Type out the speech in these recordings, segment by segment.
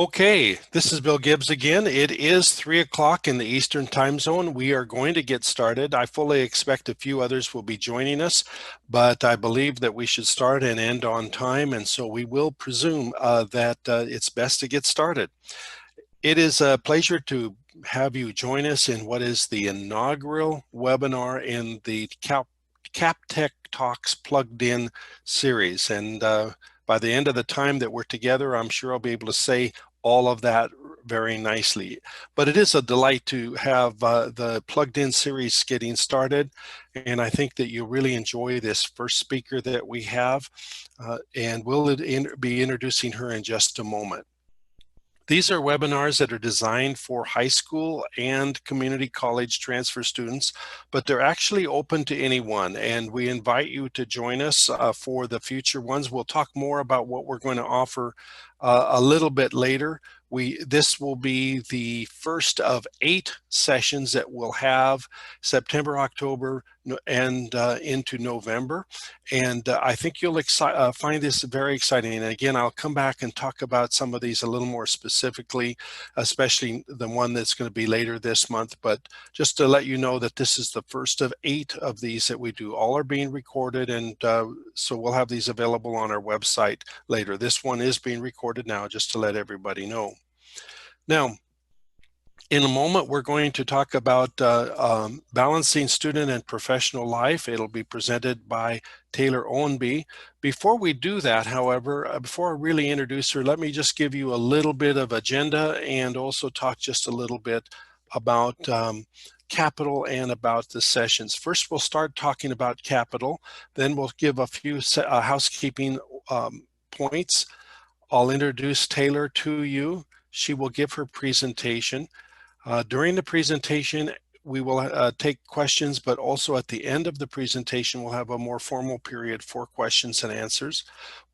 Okay, this is Bill Gibbs again. It is 3 o'clock in the Eastern Time Zone. We are going to get started. I fully expect a few others will be joining us, but I believe that we should start and end on time, and so we will presume that it's best to get started. It is a pleasure to have you join us in what is the inaugural webinar in the CapTech Talks Plugged In series, and by the end of the time that we're together, I'm sure I'll be able to say all of that very nicely. But it is a delight to have the Plugged In series getting started, and I think that you'll really enjoy this first speaker that we have, and we'll be introducing her in just a moment. These are webinars that are designed for high school and community college transfer students, but they're actually open to anyone, and we invite you to join us for the future ones. We'll talk more about what we're going to offer a little bit later. This will be the first of 8 sessions that we'll have September, October, and into November. And I think you'll find this very exciting. And again, I'll come back and talk about some of these a little more specifically, especially the one that's going to be later this month. But just to let you know that this is the first of 8 of these that we do. All are being recorded, and so we'll have these available on our website later. This one is being recorded now, just to let everybody know. Now, in a moment, we're going to talk about balancing student and professional life. It'll be presented by Taylor Ownby. Before we do that, however, before I really introduce her, let me just give you a little bit of agenda and also talk just a little bit about Capital and about the sessions. First, we'll start talking about Capital. Then we'll give a few housekeeping points. I'll introduce Taylor to you. She will give her presentation. During the presentation, we will take questions, but also at the end of the presentation, we'll have a more formal period for questions and answers.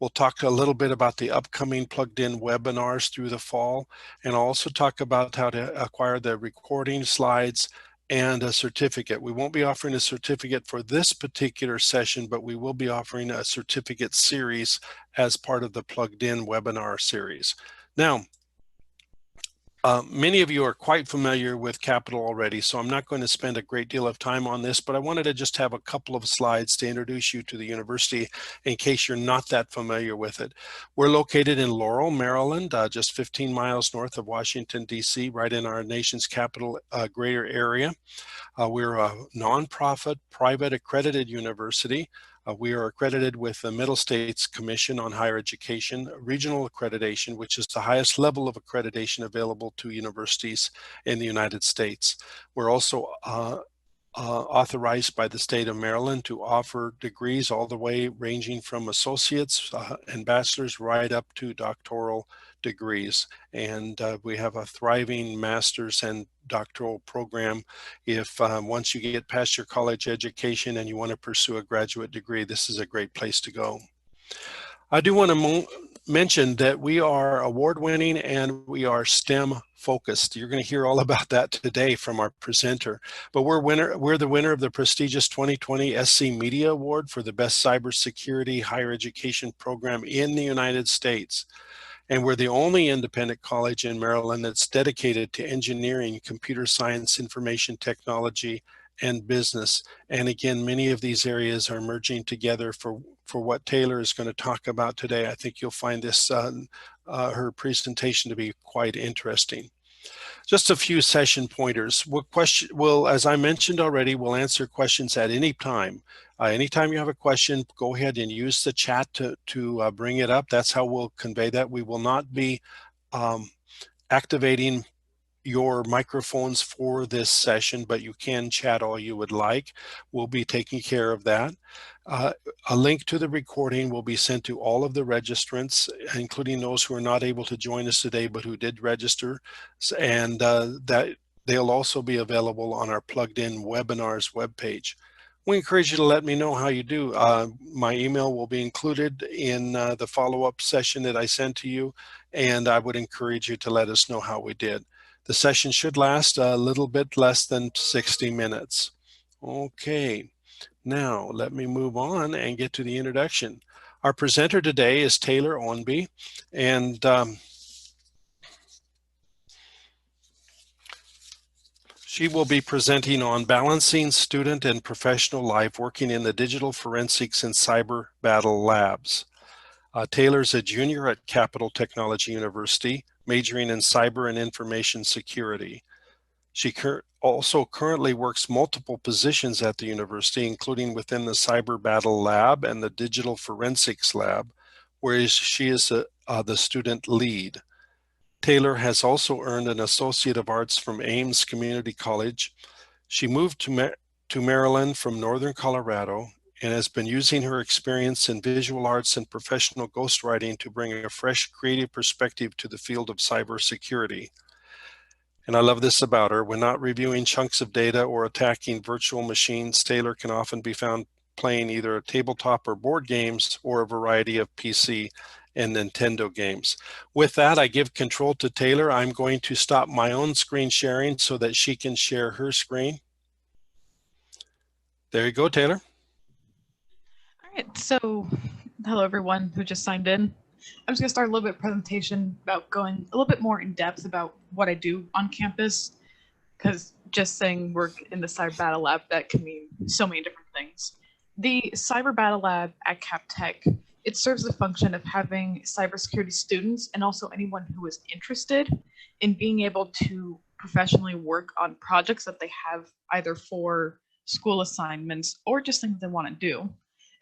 We'll talk a little bit about the upcoming Plugged In webinars through the fall, and also talk about how to acquire the recording, slides, and a certificate. We won't be offering a certificate for this particular session, but we will be offering a certificate series as part of the Plugged In webinar series. Now, many of you are quite familiar with Capital already, so I'm not going to spend a great deal of time on this, but I wanted to just have a couple of slides to introduce you to the university in case you're not that familiar with it. We're located in Laurel, Maryland, just 15 miles north of Washington, D.C., right in our nation's capital greater area. We're a nonprofit, private accredited university. We are accredited with the Middle States Commission on Higher Education, regional accreditation, which is the highest level of accreditation available to universities in the United States. We're also authorized by the state of Maryland to offer degrees all the way ranging from associates and bachelor's right up to doctoral degrees. And we have a thriving master's and doctoral program. If once you get past your college education and you want to pursue a graduate degree, this is a great place to go. I do want to mention that we are award-winning and we are STEM focused. You're going to hear all about that today from our presenter. But we're the winner of the prestigious 2020 SC Media Award for the best cybersecurity higher education program in the United States. And we're the only independent college in Maryland that's dedicated to engineering, computer science, information technology, and business. And again, many of these areas are merging together for what Taylor is going to talk about today. I think you'll find this her presentation to be quite interesting. Just a few session pointers. We'll, as I mentioned already, we'll answer questions at any time. Anytime you have a question, go ahead and use the chat to bring it up. That's how we'll convey that. We will not be activating your microphones for this session, but you can chat all you would like. We'll be taking care of that. A link to the recording will be sent to all of the registrants, including those who are not able to join us today, but who did register. And that they'll also be available on our Plugged In Webinars webpage. We encourage you to let me know how you do. My email will be included in the follow-up session that I sent to you, and I would encourage you to let us know how we did. The session should last a little bit less than 60 minutes. Okay, now let me move on and get to the introduction. Our presenter today is Taylor Ownby, and She will be presenting on balancing student and professional life working in the digital forensics and cyber battle labs. Taylor's a junior at Capital Technology University, majoring in cyber and information security. She also currently works multiple positions at the university, including within the cyber battle lab and the digital forensics lab, where she is the student lead. Taylor has also earned an Associate of Arts from Ames Community College. She moved to Maryland from Northern Colorado and has been using her experience in visual arts and professional ghostwriting to bring a fresh creative perspective to the field of cybersecurity. And I love this about her. When not reviewing chunks of data or attacking virtual machines, Taylor can often be found playing either tabletop or board games or a variety of PC and Nintendo games. With that, I give control to Taylor. I'm going to stop my own screen sharing so that she can share her screen. There you go, Taylor. All right, so hello everyone who just signed in. I'm just gonna start a little bit of presentation about going a little bit more in depth about what I do on campus, because just saying work in the Cyber Battle Lab, that can mean so many different things. The Cyber Battle Lab at CapTech, it serves the function of having cybersecurity students and also anyone who is interested in being able to professionally work on projects that they have either for school assignments or just things they want to do,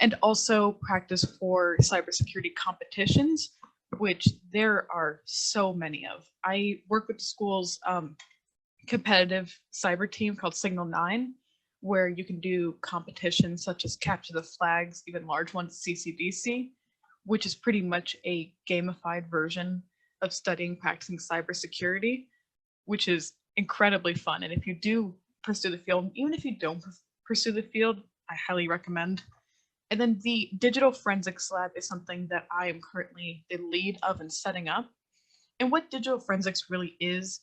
and also practice for cybersecurity competitions, which there are so many of. I work with the school's competitive cyber team called Signal 9, where you can do competitions such as capture the flags, even large ones, CCDC, which is pretty much a gamified version of studying, practicing cybersecurity, which is incredibly fun. And if you do pursue the field, even if you don't pursue the field, I highly recommend. And then the digital forensics lab is something that I am currently the lead of and setting up. And what digital forensics really is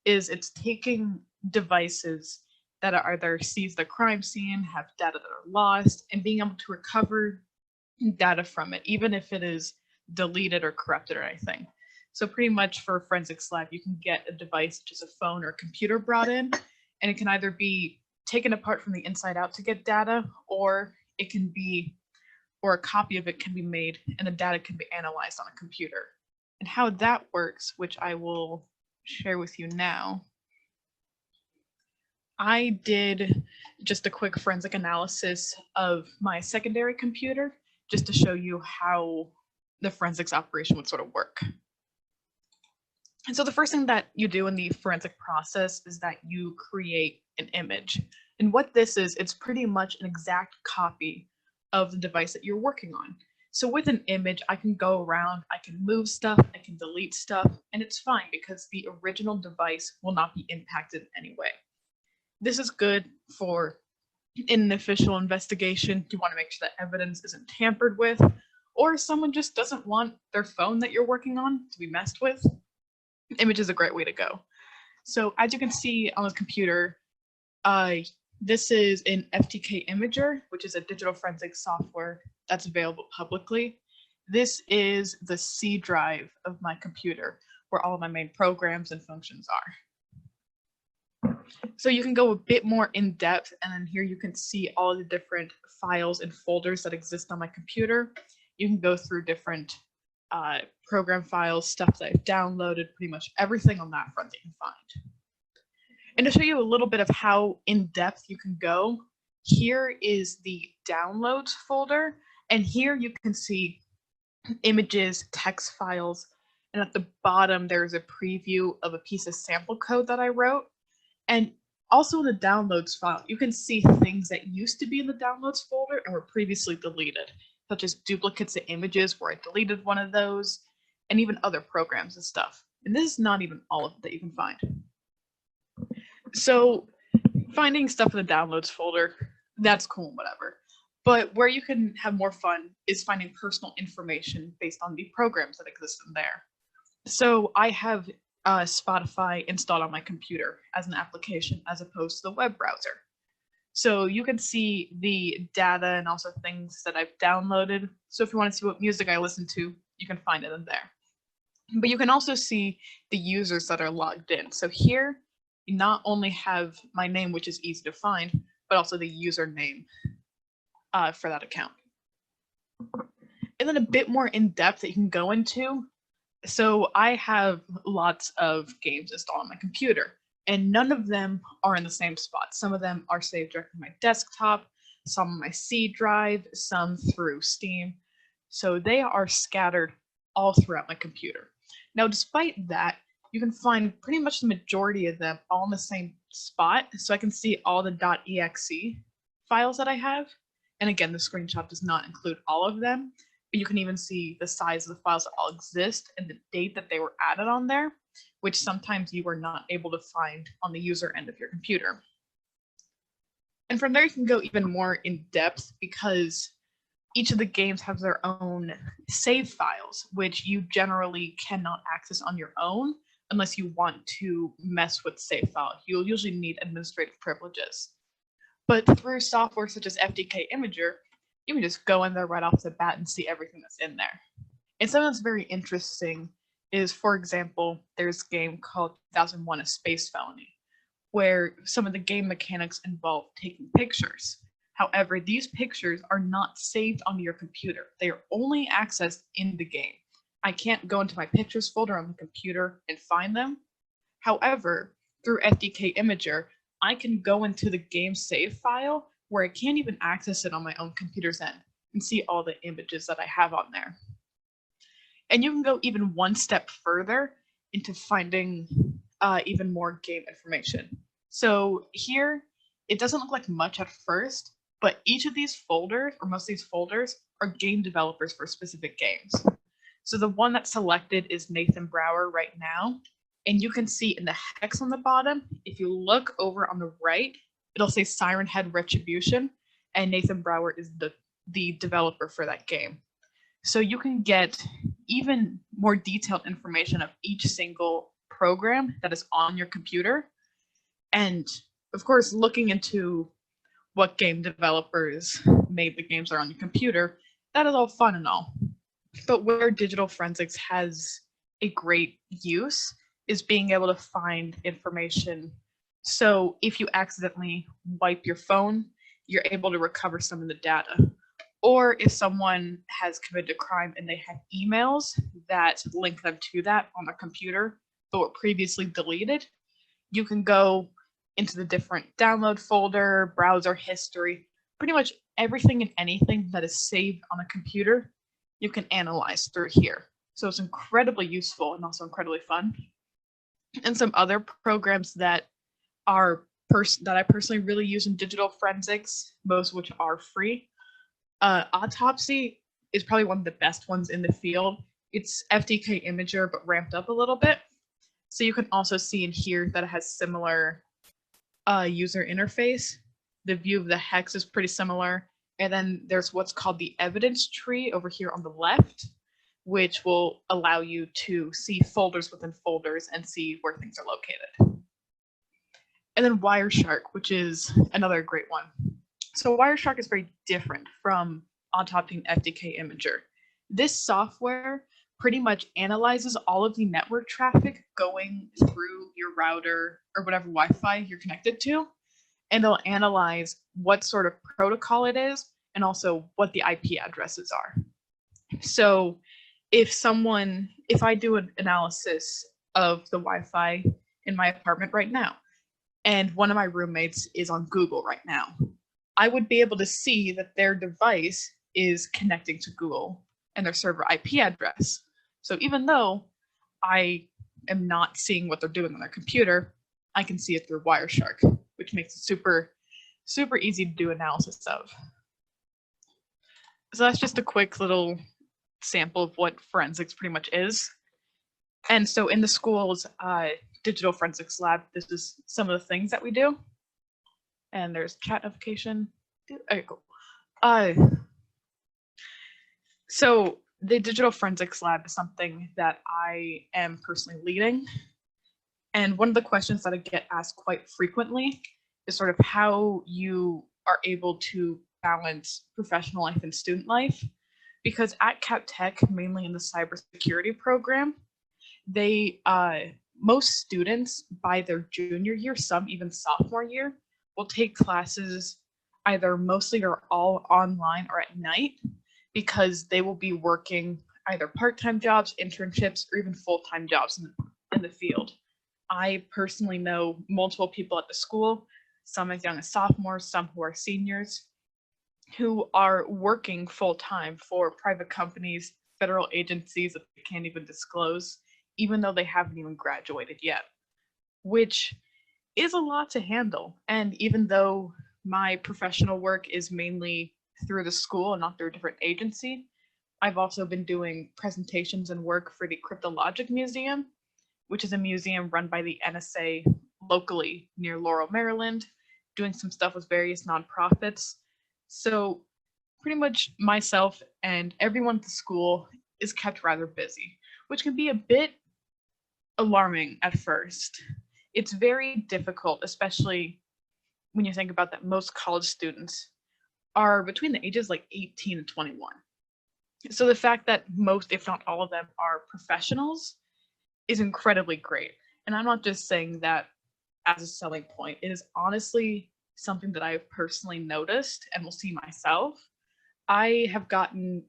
it's taking devices that are either seize the crime scene, have data that are lost, and being able to recover data from it, even if it is deleted or corrupted or anything. So pretty much for a forensics lab, you can get a device, such as a phone or a computer, brought in, and it can either be taken apart from the inside out to get data, or it can be, or a copy of it can be made and the data can be analyzed on a computer. And how that works, which I will share with you now. I did just a quick forensic analysis of my secondary computer, just to show you how the forensics operation would sort of work. And so the first thing that you do in the forensic process is that you create an image. And what this is, it's pretty much an exact copy of the device that you're working on. So with an image, I can go around, I can move stuff, I can delete stuff, and it's fine because the original device will not be impacted in any way. This is good for in an official investigation. You want to make sure that evidence isn't tampered with, or someone just doesn't want their phone that you're working on to be messed with. Image is a great way to go. So as you can see on the computer, this is an Ftk Imager, which is a digital forensic software that's available publicly. This is the C drive of my computer, where all of my main programs and functions are. So you can go a bit more in depth, and then here you can see all of the different files and folders that exist on my computer. You can go through different program files, stuff that I've downloaded, pretty much everything on that front that you can find. And to show you a little bit of how in depth you can go, here is the downloads folder, and here you can see images, text files, and at the bottom there's a preview of a piece of sample code that I wrote. And also in the downloads file, you can see things that used to be in the downloads folder and were previously deleted, such as duplicates of images where I deleted one of those, and even other programs and stuff. And this is not even all of it that you can find. So finding stuff in the downloads folder, that's cool, whatever. But where you can have more fun is finding personal information based on the programs that exist in there. So I have Spotify installed on my computer as an application as opposed to the web browser. So you can see the data and also things that I've downloaded. So if you want to see what music I listen to, you can find it in there. But you can also see the users that are logged in. So here you not only have my name, which is easy to find, but also the username for that account. And then a bit more in depth that you can go into. So I have lots of games installed on my computer, and none of them are in the same spot. Some of them are saved directly on my desktop, some on my C drive, some through Steam. So they are scattered all throughout my computer. Now, despite that, you can find pretty much the majority of them all in the same spot. So I can see all the .exe files that I have. And again, the screenshot does not include all of them, but you can even see the size of the files that all exist and the date that they were added on there, which sometimes you are not able to find on the user end of your computer. And from there, you can go even more in depth because each of the games have their own save files, which you generally cannot access on your own unless you want to mess with save file. You'll usually need administrative privileges. But through software such as Ftk Imager, you can just go in there right off the bat and see everything that's in there. And something that's very interesting is, for example, there's a game called 2001: A Space Felony, where some of the game mechanics involve taking pictures. However, these pictures are not saved onto your computer. They are only accessed in the game. I can't go into my pictures folder on the computer and find them. However, through Ftk Imager, I can go into the game save file where I can't even access it on my own computer's end and see all the images that I have on there. And you can go even one step further into finding even more game information. So here, it doesn't look like much at first, but each of these folders, or most of these folders, are game developers for specific games. So the one that's selected is Nathan Brower right now. And you can see in the hex on the bottom, if you look over on the right, it'll say Siren Head Retribution, and Nathan Brower is the developer for that game. So you can get even more detailed information of each single program that is on your computer. And of course, looking into what game developers made the games that are on your computer, that is all fun and all. But where digital forensics has a great use is being able to find information. So if you accidentally wipe your phone, you're able to recover some of the data. Or if someone has committed a crime and they have emails that link them to that on their computer but were previously deleted, you can go into the different download folder, browser history, pretty much everything and anything that is saved on a computer, you can analyze through here. So it's incredibly useful and also incredibly fun. And some other programs that I personally really use in digital forensics, most of which are free. Autopsy is probably one of the best ones in the field. It's Ftk Imager, but ramped up a little bit. So you can also see in here that it has similar user interface. The view of the hex is pretty similar. And then there's what's called the evidence tree over here on the left, which will allow you to see folders within folders and see where things are located. And then Wireshark, which is another great one. So Wireshark is very different from Autopsy and Ftk Imager. This software pretty much analyzes all of the network traffic going through your router or whatever Wi-Fi you're connected to, and it'll analyze what sort of protocol it is and also what the IP addresses are. So if I do an analysis of the Wi-Fi in my apartment right now, and one of my roommates is on Google right now, I would be able to see that their device is connecting to Google and their server IP address. So even though I am not seeing what they're doing on their computer, I can see it through Wireshark, which makes it super, super easy to do analysis of. So that's just a quick little sample of what forensics pretty much is. And so in the school's digital forensics lab, this is some of the things that we do. And there's chat notification. Okay, cool. So the digital forensics lab is something that I am personally leading. And one of the questions that I get asked quite frequently is sort of how you are able to balance professional life and student life. Because at CapTech, mainly in the cybersecurity program, they most students by their junior year, some even sophomore year, will take classes either mostly or all online or at night because they will be working either part-time jobs, internships, or even full-time jobs in the field. I personally know multiple people at the school, some as young as sophomores, some who are seniors, who are working full-time for private companies, federal agencies that they can't even disclose, even though they haven't even graduated yet, which is a lot to handle. And even though my professional work is mainly through the school and not through a different agency, I've also been doing presentations and work for the Cryptologic Museum, which is a museum run by the NSA locally near Laurel, Maryland, doing some stuff with various nonprofits. So pretty much myself and everyone at the school is kept rather busy, which can be a bit alarming at first. It's very difficult, especially when you think about that most college students are between the ages like 18 and 21. So the fact that most, if not all of them, are professionals is incredibly great. And I'm not just saying that as a selling point. It is honestly something that I've personally noticed and will see myself. I have gotten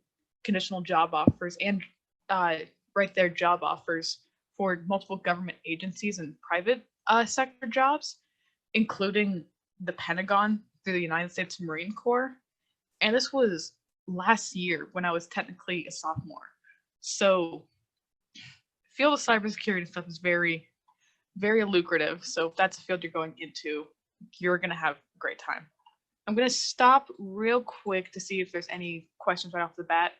conditional job offers and right there job offers for multiple government agencies and private sector jobs, including the Pentagon through the United States Marine Corps. And this was last year when I was technically a sophomore. So field of cybersecurity stuff is very, very lucrative. So if that's a field you're going into, you're going to have a great time. I'm going to stop real quick to see if there's any questions right off the bat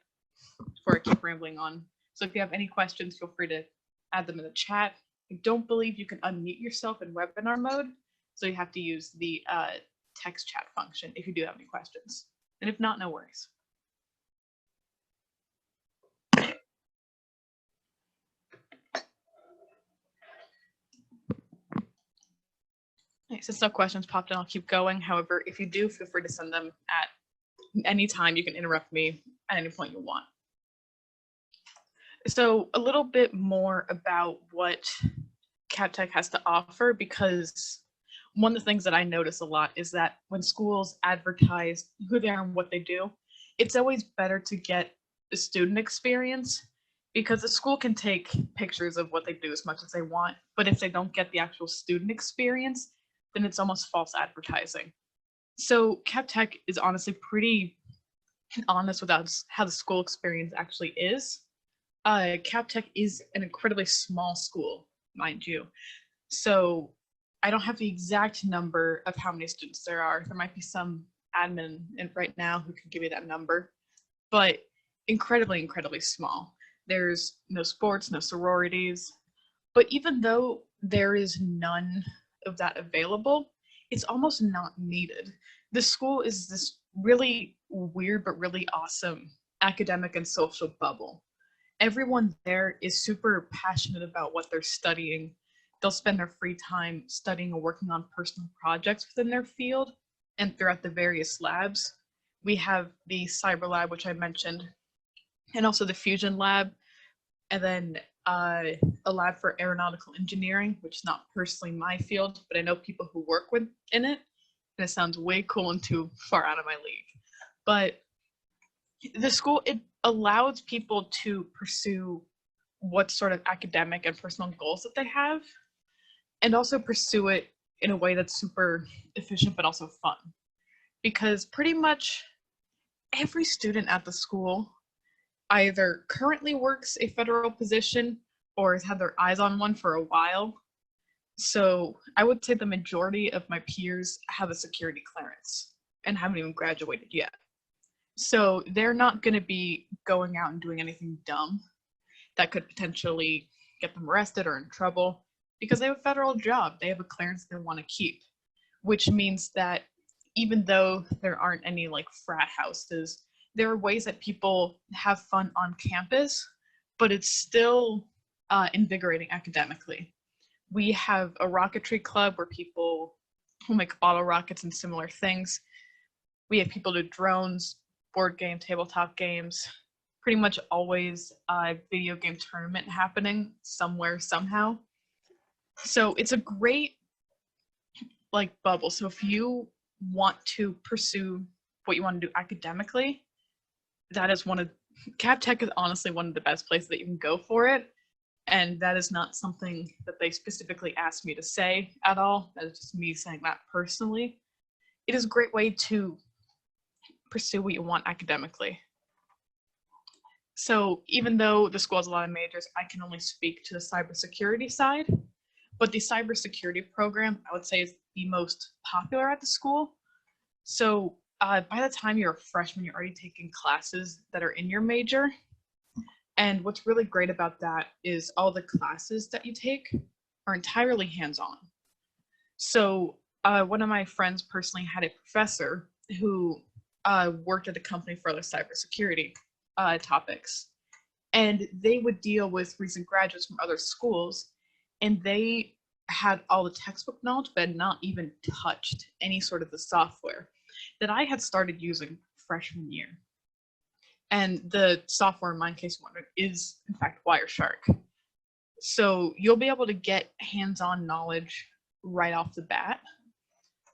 before I keep rambling on. So if you have any questions, feel free to add them in the chat. I don't believe you can unmute yourself in webinar mode, so you have to use the text chat function if you do have any questions. And if not, no worries. Okay, since no questions popped in, I'll keep going. However, if you do, feel free to send them at any time. You can interrupt me at any point you want. So a little bit more about what CapTech has to offer, because one of the things that I notice a lot is that when schools advertise who they are and what they do, it's always better to get the student experience, because the school can take pictures of what they do as much as they want, but if they don't get the actual student experience, then it's almost false advertising. So CapTech is honestly pretty honest about how the school experience actually is. CapTech is an incredibly small school, mind you. So I don't have the exact number of how many students there are. There might be some admin right now who can give you that number, but incredibly, incredibly small. There's no sports, no sororities, but even though there is none of that available, it's almost not needed. The school is this really weird but really awesome academic and social bubble. Everyone there is super passionate about what they're studying. They'll spend their free time studying or working on personal projects within their field and throughout the various labs. We have the cyber lab, which I mentioned, and also the fusion lab, and then a lab for aeronautical engineering, which is not personally my field, but I know people who work in it, and it sounds way cool and too far out of my league. But the school, it allows people to pursue what sort of academic and personal goals that they have, and also pursue it in a way that's super efficient but also fun. Because pretty much every student at the school either currently works a federal position or has had their eyes on one for a while. So I would say the majority of my peers have a security clearance and haven't even graduated yet. So they're not going to be going out and doing anything dumb that could potentially get them arrested or in trouble, because they have a federal job. They have a clearance they want to keep, which means that even though there aren't any like frat houses, there are ways that people have fun on campus, but it's still invigorating academically. We have a Rocketry Club where people who make bottle rockets and similar things. We have people do drones, board game, tabletop games, pretty much always a video game tournament happening somewhere, somehow. So it's a great like bubble. So if you want to pursue what you want to do academically, that is Cap Tech is honestly one of the best places that you can go for it. And that is not something that they specifically asked me to say at all. That is just me saying that personally. It is a great way to pursue what you want academically. So even though the school has a lot of majors, I can only speak to the cybersecurity side. But the cybersecurity program, I would say, is the most popular at the school. So by the time you're a freshman, you're already taking classes that are in your major. And what's really great about that is all the classes that you take are entirely hands-on. So one of my friends personally had a professor who worked at a company for other cybersecurity topics. And they would deal with recent graduates from other schools, and they had all the textbook knowledge, but had not even touched any sort of the software that I had started using freshman year. And the software, in my case, is in fact Wireshark. So you'll be able to get hands-on knowledge right off the bat,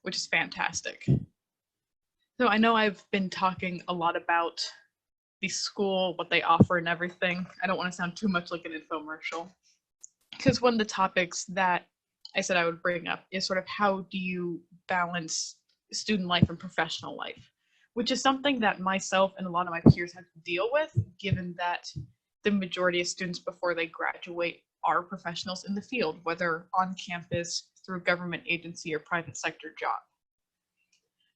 which is fantastic. So I know I've been talking a lot about the school, what they offer and everything. I don't want to sound too much like an infomercial, because one of the topics that I said I would bring up is sort of how do you balance student life and professional life, which is something that myself and a lot of my peers have to deal with, given that the majority of students before they graduate are professionals in the field, whether on campus, through government agency, or private sector job.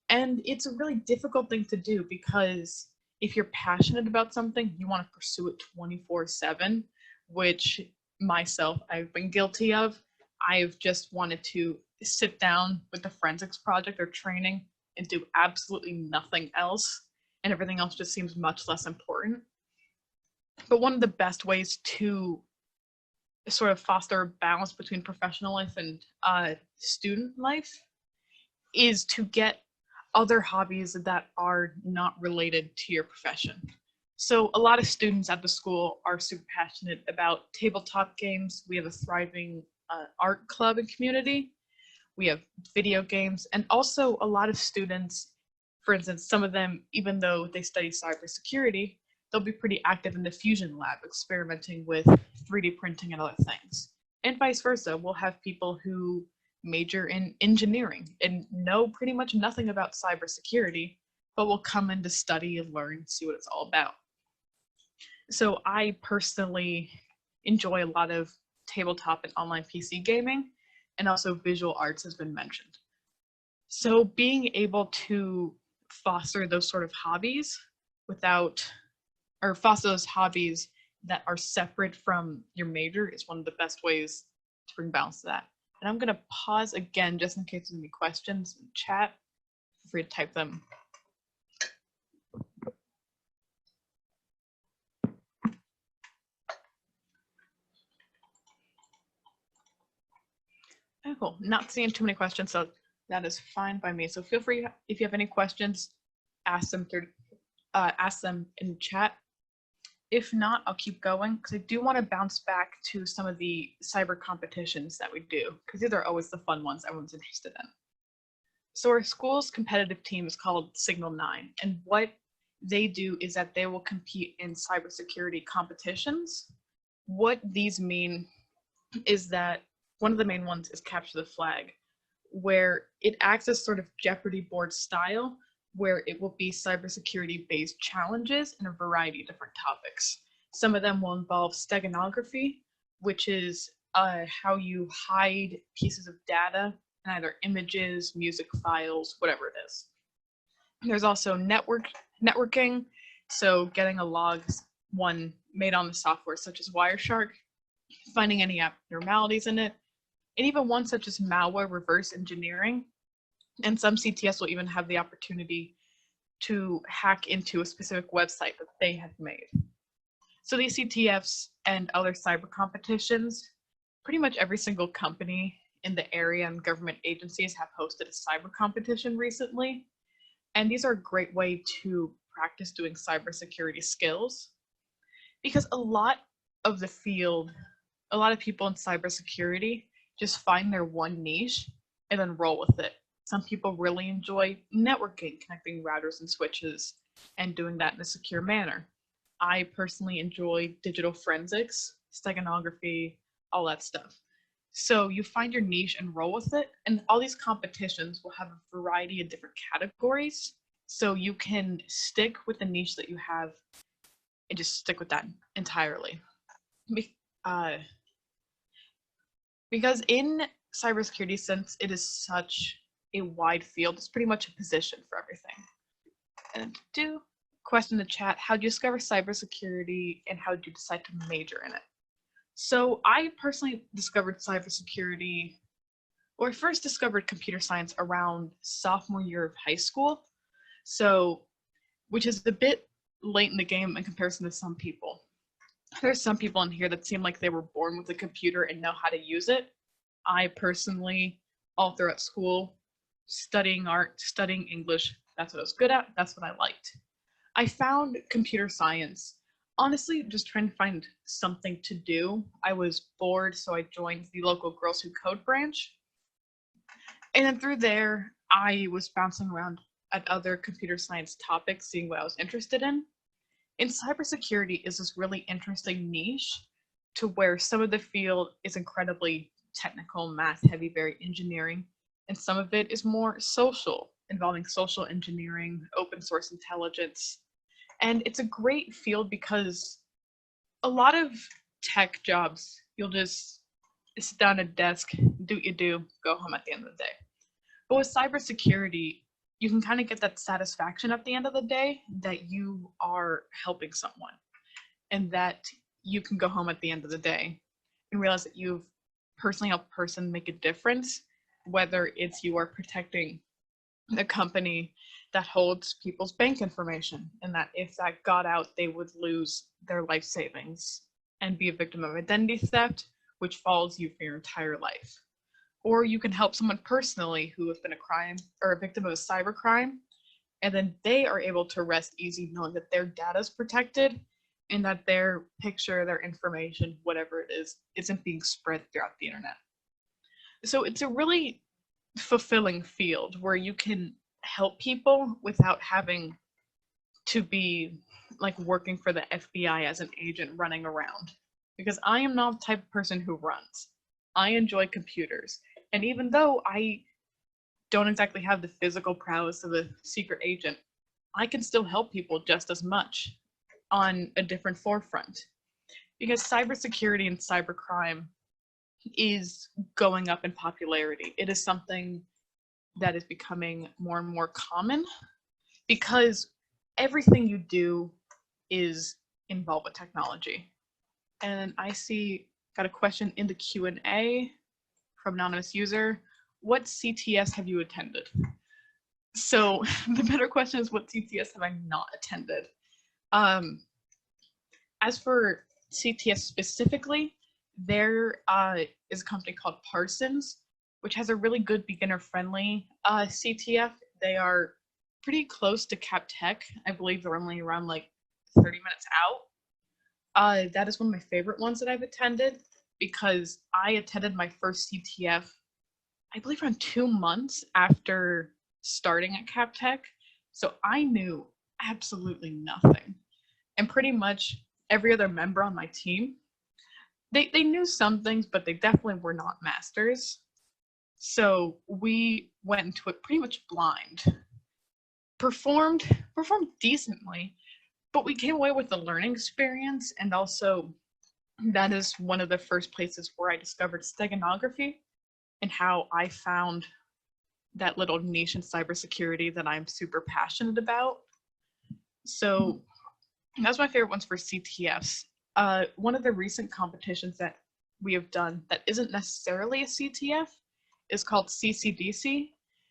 And it's a really difficult thing to do, because if you're passionate about something, you want to pursue it 24/7, which myself, I've been guilty of. I've just wanted to sit down with the forensics project or training and do absolutely nothing else, and everything else just seems much less important. But one of the best ways to sort of foster a balance between professional life and student life is to get other hobbies that are not related to your profession. So a lot of students at the school are super passionate about tabletop games. We have a thriving art club and community. We have video games, and also a lot of students, for instance, some of them, even though they study cybersecurity, they'll be pretty active in the Fusion Lab, experimenting with 3D printing and other things. And vice versa, we'll have people who major in engineering and know pretty much nothing about cybersecurity, but will come in to study and learn and see what it's all about. So I personally enjoy a lot of tabletop and online PC gaming, and also visual arts has been mentioned. So being able to foster those sort of hobbies foster those hobbies that are separate from your major is one of the best ways to bring balance to that. And I'm gonna pause again just in case there's any questions in chat. Feel free to type them. Oh, cool. Not seeing too many questions, so that is fine by me. So feel free, if you have any questions, ask them in chat. If not, I'll keep going, because I do want to bounce back to some of the cyber competitions that we do, because these are always the fun ones everyone's interested in. So our school's competitive team is called Signal 9, and what they do is that they will compete in cybersecurity competitions. What these mean is that one of the main ones is Capture the Flag, where it acts as sort of Jeopardy board style, where it will be cybersecurity-based challenges in a variety of different topics. Some of them will involve steganography, which is how you hide pieces of data in either images, music files, whatever it is. There's also networking, so getting a log, one made on the software such as Wireshark, finding any abnormalities in it, and even one such as malware reverse engineering. And some CTFs will even have the opportunity to hack into a specific website that they have made. So these CTFs and other cyber competitions, pretty much every single company in the area and government agencies have hosted a cyber competition recently. And these are a great way to practice doing cybersecurity skills, because a lot of the field, a lot of people in cybersecurity just find their one niche and then roll with it. Some people really enjoy networking, connecting routers and switches, and doing that in a secure manner. I personally enjoy digital forensics, steganography, all that stuff. So you find your niche and roll with it, and all these competitions will have a variety of different categories. So you can stick with the niche that you have and just stick with that entirely. Because in cybersecurity, since it is such a wide field, it's pretty much a position for everything. And do question in the chat, how do you discover cybersecurity and how did you decide to major in it? So I personally discovered cybersecurity, or I first discovered computer science around sophomore year of high school. So, which is a bit late in the game in comparison to some people. There's some people in here that seem like they were born with a computer and know how to use it. I personally, all throughout school, studying art, studying English, that's what I was good at, that's what I liked. I found computer science, honestly, just trying to find something to do. I was bored, so I joined the local Girls Who Code branch. And then through there, I was bouncing around at other computer science topics, seeing what I was interested in. And cybersecurity is this really interesting niche to where some of the field is incredibly technical, math heavy, very engineering, and some of it is more social, involving social engineering, open source intelligence. And it's a great field because a lot of tech jobs, you'll just sit down at a desk, do what you do, go home at the end of the day. But with cybersecurity, you can kind of get that satisfaction at the end of the day that you are helping someone and that you can go home at the end of the day and realize that you've personally helped a person make a difference, whether it's you are protecting the company that holds people's bank information and that if that got out, they would lose their life savings and be a victim of identity theft, which follows you for your entire life. Or you can help someone personally who has been a crime or a victim of a cyber crime, and then they are able to rest easy knowing that their data is protected and that their picture, their information, whatever it is, isn't being spread throughout the internet. So it's a really fulfilling field where you can help people without having to be like working for the FBI as an agent running around. Because I am not the type of person who runs. I enjoy computers. And even though I don't exactly have the physical prowess of a secret agent, I can still help people just as much on a different forefront. Because cybersecurity and cybercrime is going up in popularity. It is something that is becoming more and more common because everything you do is involved with technology. And I got a question in the Q&A from anonymous user. What CTS have you attended? So the better question is, what CTS have I not attended? As for CTS specifically, there is a company called Parsons, which has a really good beginner-friendly CTF. They are pretty close to CapTech. I believe they're only around like 30 minutes out. That is one of my favorite ones that I've attended because I attended my first CTF, I believe around 2 months after starting at CapTech. So I knew absolutely nothing. And pretty much every other member on my team, they knew some things, but they definitely were not masters. So we went into it pretty much blind. Performed decently, but we came away with a learning experience, and also that is one of the first places where I discovered steganography and how I found that little niche in cybersecurity that I'm super passionate about. So that's my favorite ones for CTFs. One of the recent competitions that we have done that isn't necessarily a CTF is called CCDC.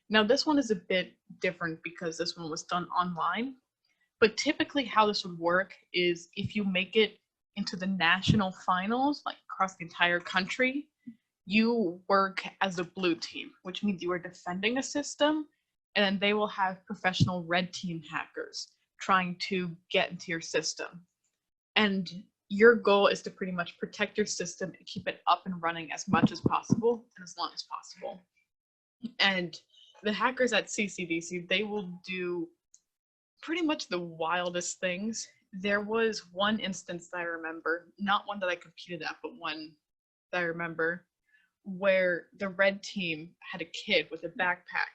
Now this one is a bit different because this one was done online, but typically how this would work is if you make it into the national finals, like across the entire country, you work as a blue team, which means you are defending a system, and then they will have professional red team hackers trying to get into your system. And your goal is to pretty much protect your system and keep it up and running as much as possible and as long as possible. And the hackers at CCDC, they will do pretty much the wildest things. There was one instance that I remember, not one that I competed at, but one that I remember, where the red team had a kid with a backpack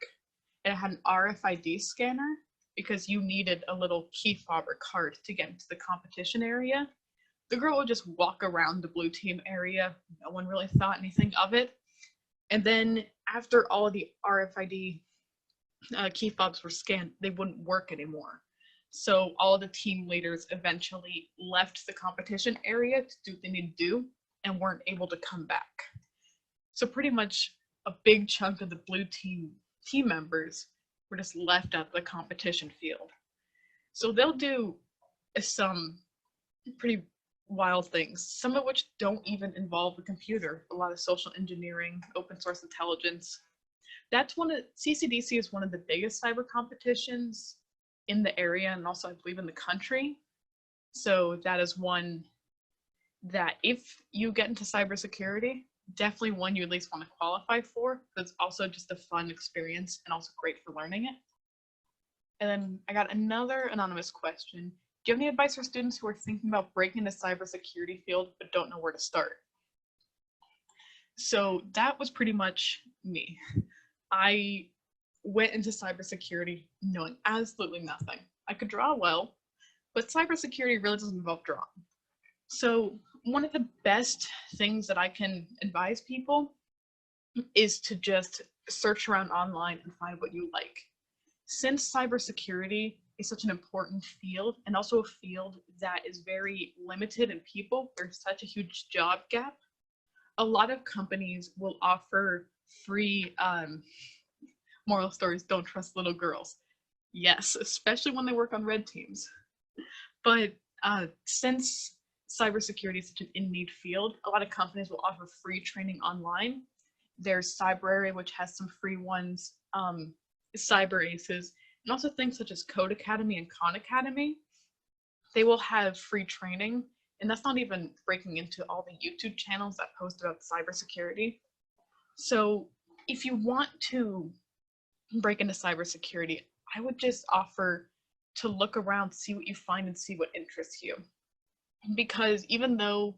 and it had an RFID scanner because you needed a little key fob or card to get into the competition area. The girl would just walk around the blue team area. No one really thought anything of it. And then after all of the RFID key fobs were scanned, they wouldn't work anymore. So all of the team leaders eventually left the competition area to do what they need to do and weren't able to come back. So pretty much a big chunk of the blue team members were just left at the competition field. So they'll do some pretty wild things, some of which don't even involve a computer. A lot of social engineering, open source intelligence. That's CCDC is one of the biggest cyber competitions in the area and also I believe in the country. So that is one that if you get into cybersecurity, definitely one you at least want to qualify for. It's also just a fun experience and also great for learning it. And then I got another anonymous question. Do you have any advice for students who are thinking about breaking the cybersecurity field but don't know where to start? So that was pretty much me. I went into cybersecurity knowing absolutely nothing. I could draw well, but cybersecurity really doesn't involve drawing. So one of the best things that I can advise people is to just search around online and find what you like. Since cybersecurity is such an important field and also a field that is very limited in people, there's such a huge job gap. A lot of companies will offer free moral stories, don't trust little girls. Yes, especially when they work on red teams. But since cybersecurity is such an in-need field, a lot of companies will offer free training online. There's Cyber, which has some free ones, Cyber Aces, and also things such as Code Academy and Khan Academy. They will have free training, and that's not even breaking into all the YouTube channels that post about cybersecurity. So if you want to break into cybersecurity, I would just offer to look around, see what you find, and see what interests you. Because even though,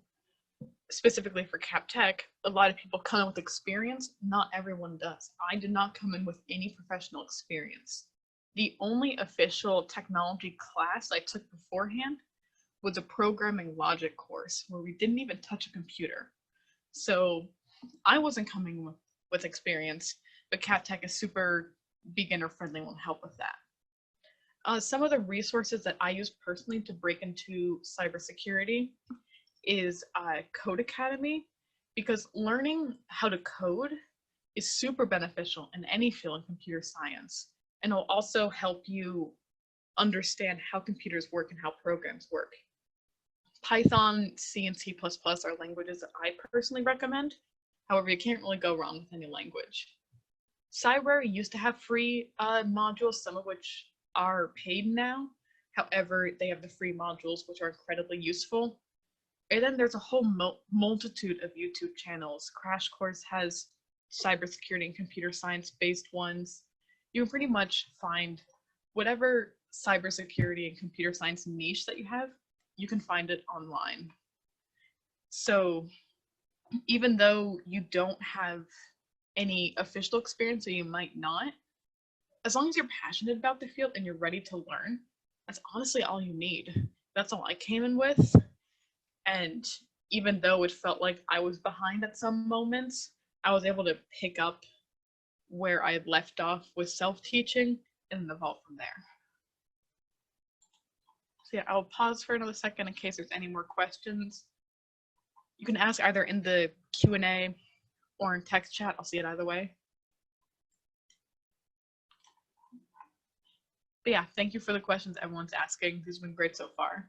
specifically for CapTech, a lot of people come in with experience, not everyone does. I did not come in with any professional experience. The only official technology class I took beforehand was a programming logic course where we didn't even touch a computer. So I wasn't coming with experience, but CapTech is super beginner friendly and will help with that. Some of the resources that I use personally to break into cybersecurity is Code Academy, because learning how to code is super beneficial in any field in computer science, and it'll also help you understand how computers work and how programs work. Python, C, and C++ are languages that I personally recommend. However, you can't really go wrong with any language. Cyber used to have free modules, some of which are paid now. However, they have the free modules, which are incredibly useful. And then there's a whole multitude of YouTube channels. Crash Course has cybersecurity and computer science based ones. You can pretty much find whatever cybersecurity and computer science niche that you have, you can find it online. So even though you don't have any official experience, or you might not, as long as you're passionate about the field and you're ready to learn, that's honestly all you need. That's all I came in with. And even though it felt like I was behind at some moments, I was able to pick up where I had left off with self-teaching and evolve from there. So yeah, I'll pause for another second in case there's any more questions. You can ask either in the Q&A or in text chat. I'll see it either way. But yeah, thank you for the questions everyone's asking. These have been great so far.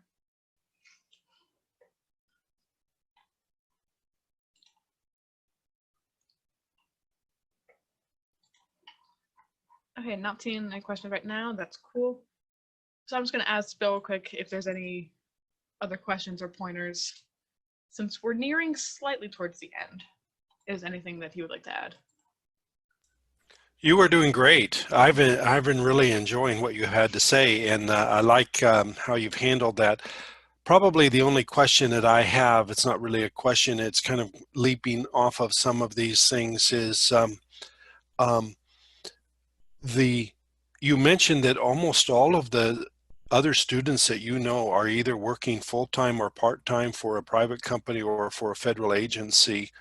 Okay, not seeing any questions right now. That's cool. So I'm just going to ask Bill real quick if there's any other questions or pointers since we're nearing slightly towards the end. Is anything that you would like to add? You are doing great. I've been really enjoying what you had to say, and I like how you've handled that. Probably the only question that I have, it's not really a question, it's kind of leaping off of some of these things, is um, you mentioned that almost all of the other students that you know are either working full-time or part-time for a private company or for a federal agency.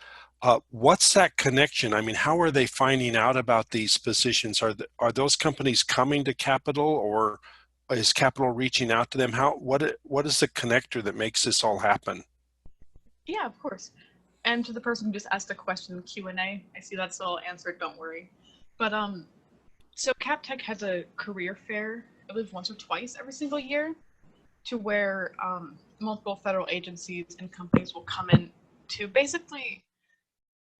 What's that connection? I mean, how are they finding out about these positions? Are those companies coming to Capital, or is Capital reaching out to them? What is the connector that makes this all happen? Yeah, of course. And to the person who just asked a question in Q&A, I see that's all answered, don't worry. But so CapTech has a career fair, I believe once or twice every single year, to where multiple federal agencies and companies will come in to basically,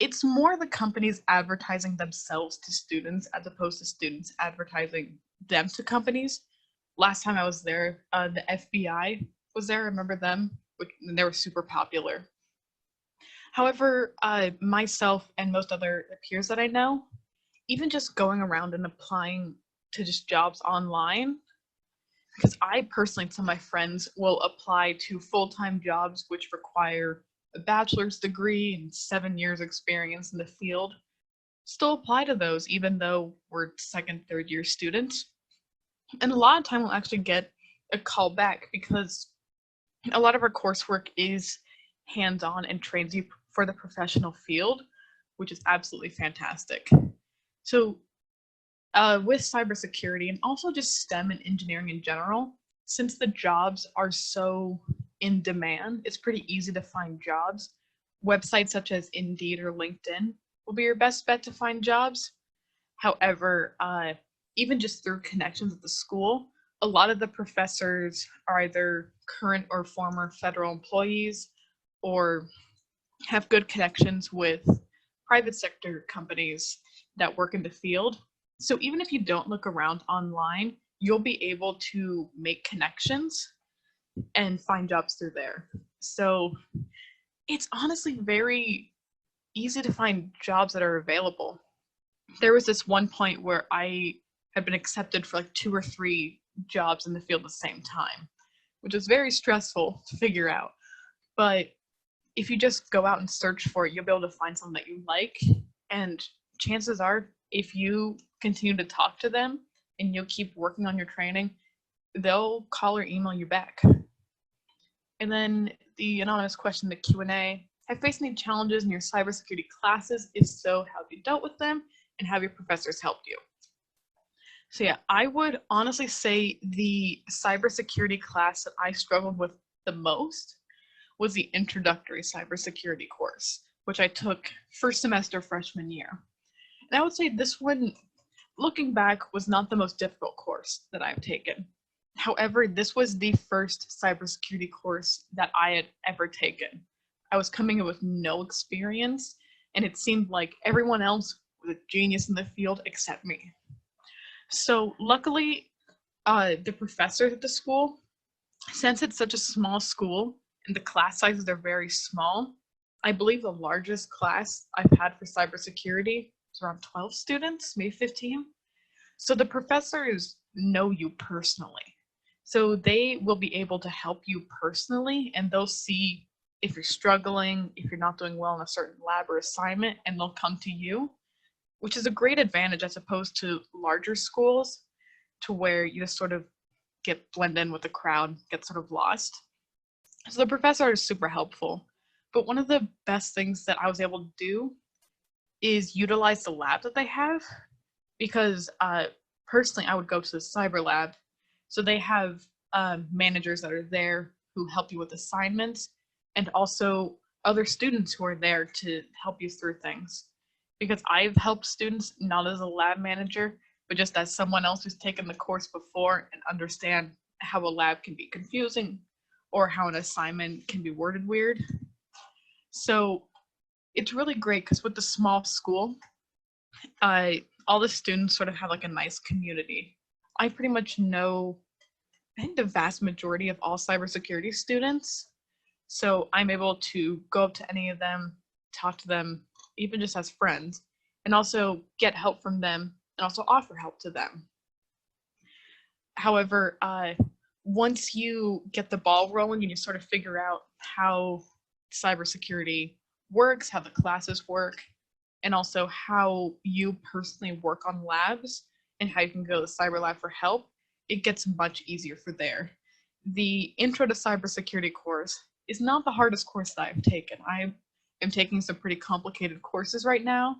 it's more the companies advertising themselves to students as opposed to students advertising them to companies. Last time I was there, the FBI was there, remember them? They were super popular. However, myself and most other peers that I know, even just going around and applying to just jobs online, because I personally, to my friends, will apply to full-time jobs which require a bachelor's degree and 7 years experience in the field, still apply to those even though we're second, third year students. And a lot of time we'll actually get a call back because a lot of our coursework is hands-on and trains you for the professional field, which is absolutely fantastic. So with cybersecurity and also just STEM and engineering in general, since the jobs are so in demand, it's pretty easy to find jobs. Websites such as Indeed or LinkedIn will be your best bet to find jobs. However, even just through connections at the school, a lot of the professors are either current or former federal employees or have good connections with private sector companies that work in the field. So even if you don't look around online, you'll be able to make connections and find jobs through there. So it's honestly very easy to find jobs that are available. There was this one point where I had been accepted for like 2 or 3 jobs in the field at the same time, which is very stressful to figure out. But if you just go out and search for it, you'll be able to find something that you like. And chances are, if you continue to talk to them and you'll keep working on your training, they'll call or email you back. And then the anonymous question, the Q&A, have you faced any challenges in your cybersecurity classes? If so, how have you dealt with them? And have your professors helped you? So yeah, I would honestly say the cybersecurity class that I struggled with the most was the Introductory Cybersecurity course, which I took first semester freshman year. And I would say this one, looking back, was not the most difficult course that I've taken. However, this was the first cybersecurity course that I had ever taken. I was coming in with no experience, and it seemed like everyone else was a genius in the field except me. So luckily, the professors at the school, since it's such a small school and the class sizes are very small, I believe the largest class I've had for cybersecurity is around 12 students, maybe 15. So the professors know you personally. So they will be able to help you personally, and they'll see if you're struggling, if you're not doing well in a certain lab or assignment, and they'll come to you, which is a great advantage as opposed to larger schools to where you just sort of get blend in with the crowd, get sort of lost. So the professor is super helpful. But one of the best things that I was able to do is utilize the lab that they have, because personally I would go to the cyber lab. So they have managers that are there who help you with assignments, and also other students who are there to help you through things. Because I've helped students not as a lab manager, but just as someone else who's taken the course before and understand how a lab can be confusing or how an assignment can be worded weird. So it's really great because with the small school, all the students sort of have like a nice community. I pretty much know I think the vast majority of all cybersecurity students. So I'm able to go up to any of them, talk to them, even just as friends, and also get help from them and also offer help to them. However, once you get the ball rolling and you sort of figure out how cybersecurity works, how the classes work, and also how you personally work on labs and how you can go to cyber lab for help, it gets much easier for there. The Intro to Cybersecurity course is not the hardest course that I've taken. I am taking some pretty complicated courses right now,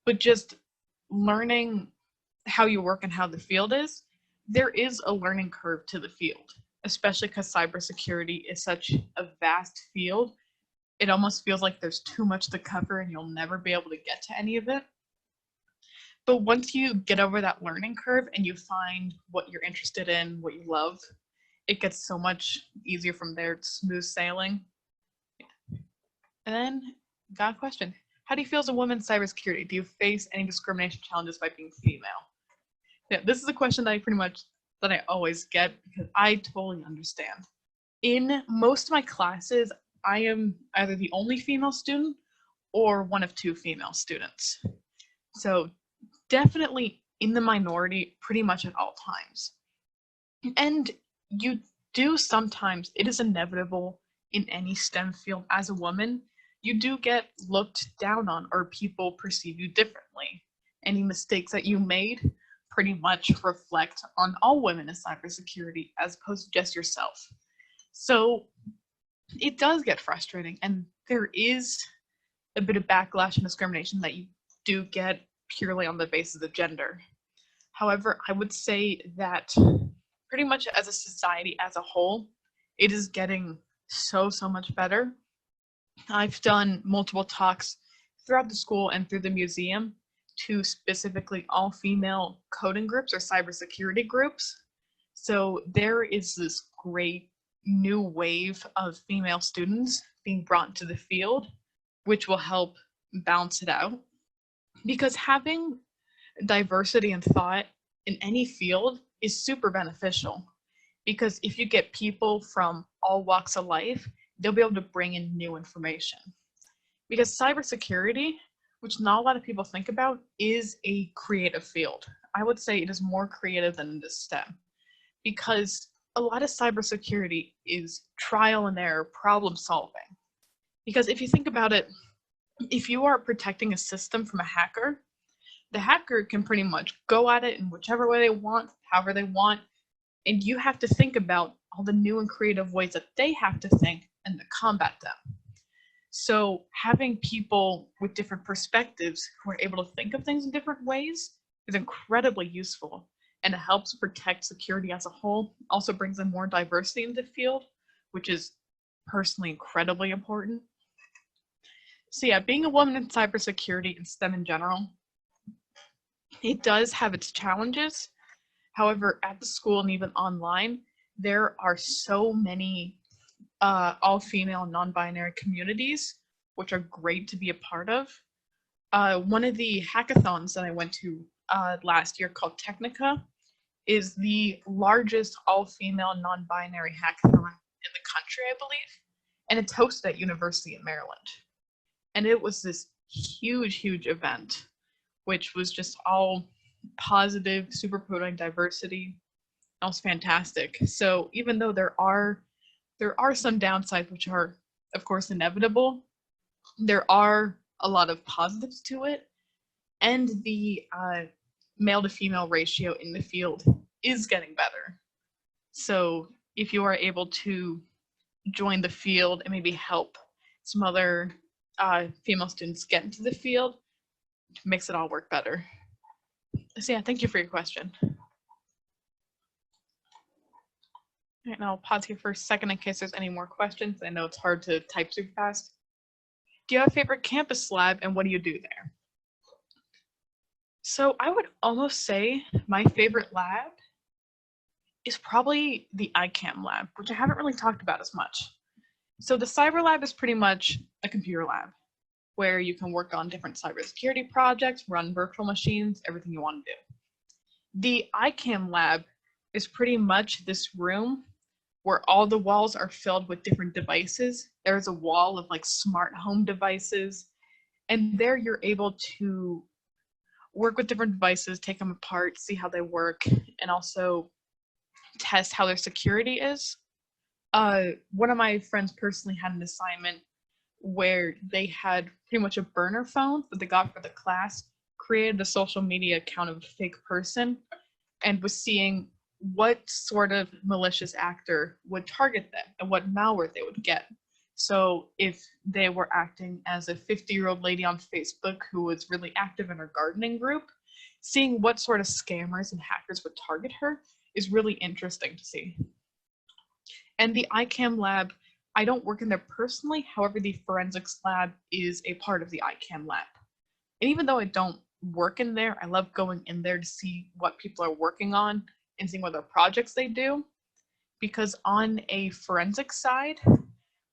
but just learning how you work and how the field is, there is a learning curve to the field, especially because cybersecurity is such a vast field. It almost feels like there's too much to cover and you'll never be able to get to any of it. But once you get over that learning curve and you find what you're interested in, what you love, it gets so much easier from there. It's smooth sailing. And then, got a question. How do you feel as a woman in cybersecurity? Do you face any discrimination challenges by being female? Yeah, this is a question that I always get because I totally understand. In most of my classes, I am either the only female student or one of two female students. So definitely in the minority pretty much at all times. And you do sometimes, it is inevitable in any STEM field as a woman, you do get looked down on or people perceive you differently. Any mistakes that you made pretty much reflect on all women in cybersecurity as opposed to just yourself. So it does get frustrating, and there is a bit of backlash and discrimination that you do get purely on the basis of gender. However, I would say that pretty much as a society as a whole, it is getting so much better. I've done multiple talks throughout the school and through the museum to specifically all-female coding groups or cybersecurity groups. So there is this great new wave of female students being brought into the field, which will help balance it out. Because having diversity in thought in any field is super beneficial. Because if you get people from all walks of life, they'll be able to bring in new information. Because cybersecurity, which not a lot of people think about, is a creative field. I would say it is more creative than the STEM. Because a lot of cybersecurity is trial and error, problem solving. Because if you think about it, if you are protecting a system from a hacker, the hacker can pretty much go at it in whichever way they want, however they want, and you have to think about all the new and creative ways that they have to think and to combat them. So having people with different perspectives who are able to think of things in different ways is incredibly useful, and it helps protect security as a whole. Also brings in more diversity in the field, which is personally incredibly important. So yeah, being a woman in cybersecurity and STEM in general, it does have its challenges. However, at the school and even online, there are so many all-female non-binary communities, which are great to be a part of. One of the hackathons that I went to last year called Technica is the largest all-female non-binary hackathon in the country, I believe, and it's hosted at University of Maryland. And it was this huge event, which was just all positive, super promoting diversity. It was fantastic. So even though there are some downsides, which are of course inevitable, there are a lot of positives to it, and the male to female ratio in the field is getting better. So if you are able to join the field and maybe help some other female students get into the field, it makes it all work better. So yeah, thank you for your question. All right, now I'll pause here for a second in case there's any more questions. I know it's hard to type super fast. Do you have a favorite campus lab, and what do you do there? So I would almost say my favorite lab is probably the iCam lab, which I haven't really talked about as much. So the cyber lab is pretty much a computer lab where you can work on different cybersecurity projects, run virtual machines, everything you want to do. The iCam lab is pretty much this room where all the walls are filled with different devices. There's a wall of like smart home devices, and there you're able to work with different devices, take them apart, see how they work, and also test how their security is. One of my friends personally had an assignment where they had pretty much a burner phone that they got for the class, created a social media account of a fake person, and was seeing what sort of malicious actor would target them and what malware they would get. So if they were acting as a 50-year-old lady on Facebook who was really active in her gardening group, seeing what sort of scammers and hackers would target her is really interesting to see. And the iCam lab, I don't work in there personally. However, the forensics lab is a part of the iCam lab. And even though I don't work in there, I love going in there to see what people are working on and seeing what other projects they do. Because on a forensic side,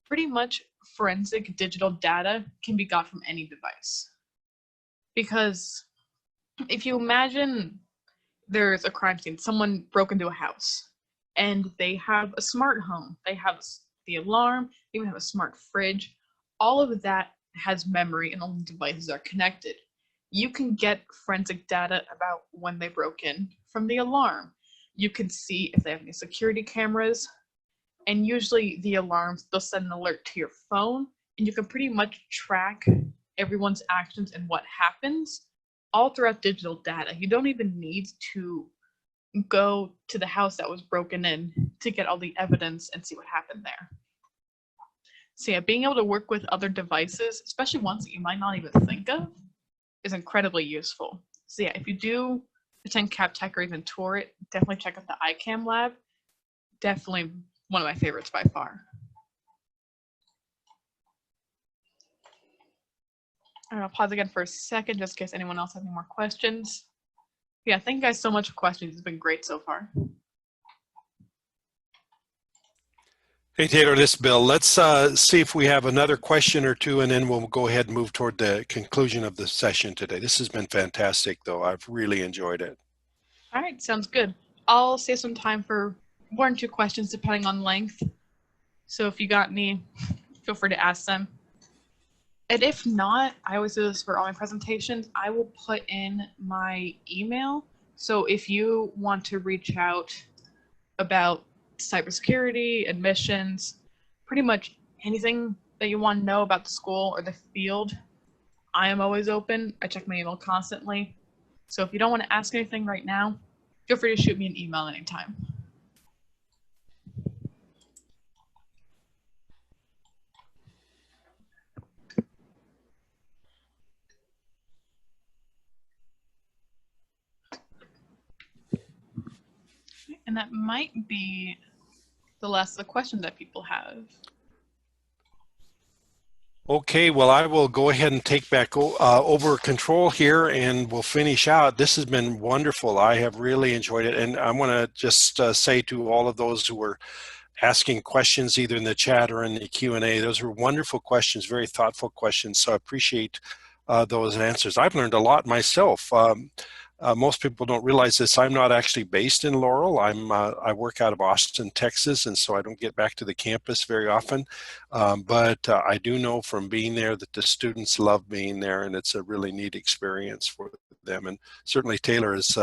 pretty much forensic digital data can be got from any device. Because if you imagine there's a crime scene, someone broke into a house, and they have a smart home, they have the alarm, they even have a smart fridge. All of that has memory and all the devices are connected. You can get forensic data about when they broke in from the alarm. You can see if they have any security cameras, and usually the alarms, they'll send an alert to your phone, and you can pretty much track everyone's actions and what happens all throughout digital data. You don't even need to go to the house that was broken in to get all the evidence and see what happened there. So yeah, being able to work with other devices, especially ones that you might not even think of, is incredibly useful. So yeah, if you do attend CapTech or even tour it, definitely check out the iCam lab. Definitely one of my favorites by far. I'll pause again for a second just in case anyone else has any more questions. Yeah, thank you guys so much for questions. It's been great so far. Hey, Taylor, this is Bill. Let's see if we have another question or two, and then we'll go ahead and move toward the conclusion of the session today. This has been fantastic, though. I've really enjoyed it. All right, sounds good. I'll save some time for 1 or 2 questions depending on length. So if you got any, feel free to ask them. And if not, I always do this for all my presentations, I will put in my email. So if you want to reach out about cybersecurity, admissions, pretty much anything that you want to know about the school or the field, I am always open. I check my email constantly. So if you don't want to ask anything right now, feel free to shoot me an email anytime. And that might be the last of the questions that people have. Okay, well, I will go ahead and take back over control here, and we'll finish out. This has been wonderful. I have really enjoyed it, and I want to just say to all of those who were asking questions either in the chat or in the Q&A, those were wonderful questions, very thoughtful questions, so I appreciate those answers. I've learned a lot myself. Most people don't realize this. I'm not actually based in Laurel. I work out of Austin, Texas, and so I don't get back to the campus very often. But I do know from being there that the students love being there, and it's a really neat experience for them. And certainly Taylor has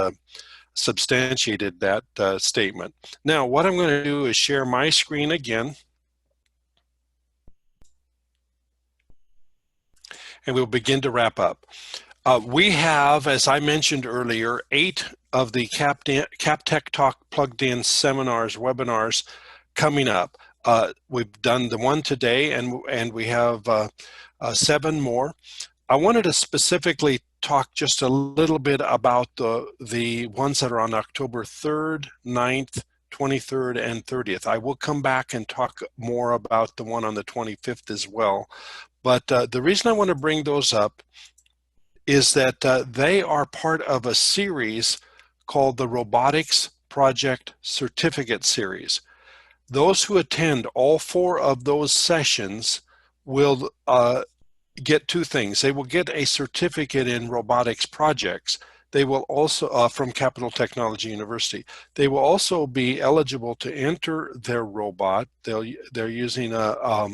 substantiated that statement. Now, what I'm going to do is share my screen again. And we'll begin to wrap up. We have, as I mentioned earlier, 8 of the CapTech Talk Plugged In seminars, webinars coming up. We've done the one today, and we have 7 more. I wanted to specifically talk just a little bit about the ones that are on October 3rd, 9th, 23rd, and 30th. I will come back and talk more about the one on the 25th as well. But the reason I want to bring those up is that they are part of a series called the Robotics Project Certificate Series. Those who attend all 4 of those sessions will get 2 things. They will get a certificate in robotics projects. They will also, from Capital Technology University, they will also be eligible to enter their robot. They're using a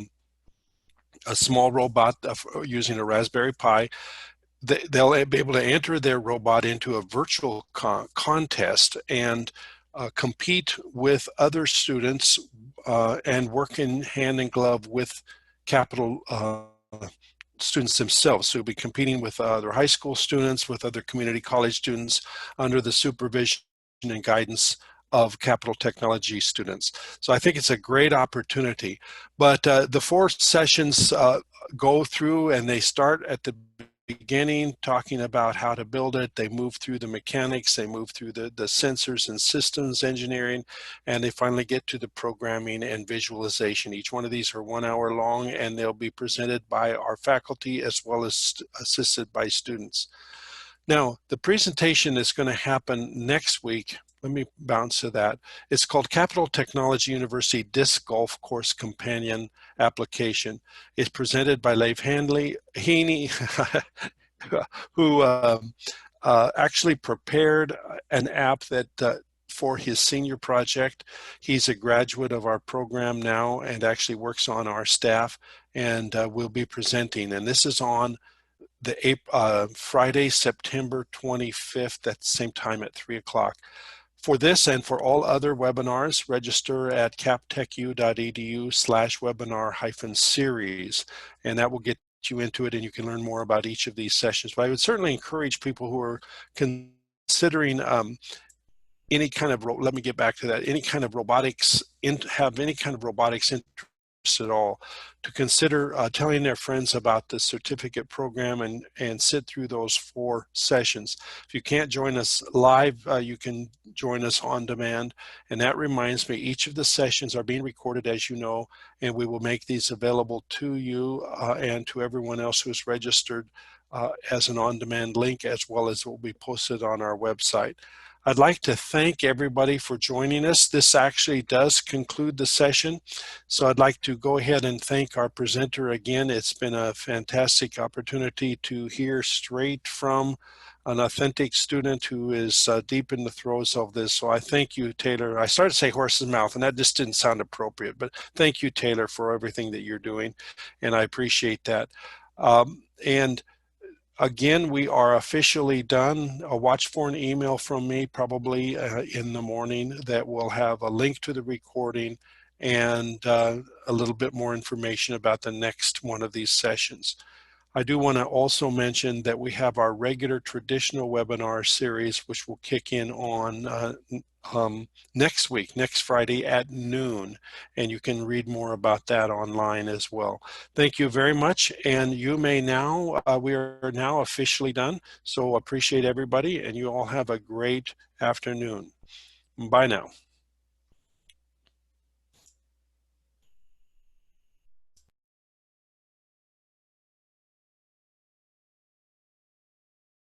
small robot using a Raspberry Pi. They'll be able to enter their robot into a virtual contest and compete with other students and work in hand in glove with Capital students themselves. So you'll be competing with other high school students, with other community college students under the supervision and guidance of Capital Technology students. So I think it's a great opportunity. But the 4 sessions go through, and they start at the beginning talking about how to build it. They move through the mechanics, they move through the sensors and systems engineering, and they finally get to the programming and visualization. Each one of these are 1 hour long, and they'll be presented by our faculty as well as assisted by students. Now, the presentation is going to happen next week. Let me bounce to that. It's called Capital Technology University Disc Golf Course Companion Application. It's presented by Leif Heaney, who actually prepared an app that for his senior project. He's a graduate of our program now and actually works on our staff, and will be presenting. And this is on the Friday, September 25th at the same time at 3 o'clock. For this and for all other webinars, register at captechu.edu/webinar-series, and that will get you into it, and you can learn more about each of these sessions. But I would certainly encourage people who are considering any kind of, let me get back to that, any kind of robotics, have any kind of robotics interest at all, to consider telling their friends about the certificate program and sit through those 4 sessions. If you can't join us live, you can join us on demand. And that reminds me, each of the sessions are being recorded, as you know, and we will make these available to you and to everyone else who's registered as an on-demand link, as well as will be posted on our website. I'd like to thank everybody for joining us. This actually does conclude the session. So I'd like to go ahead and thank our presenter again. It's been a fantastic opportunity to hear straight from an authentic student who is deep in the throes of this. So I thank you, Taylor. I started to say horse's mouth, and that just didn't sound appropriate, but thank you, Taylor, for everything that you're doing, and I appreciate that. And again, we are officially done. Watch for an email from me probably in the morning that will have a link to the recording and a little bit more information about the next one of these sessions. I do want to also mention that we have our regular traditional webinar series, which will kick in on next week, next Friday at noon, and you can read more about that online as well. Thank you very much, and you may now, we are now officially done, so appreciate everybody, and you all have a great afternoon. Bye now.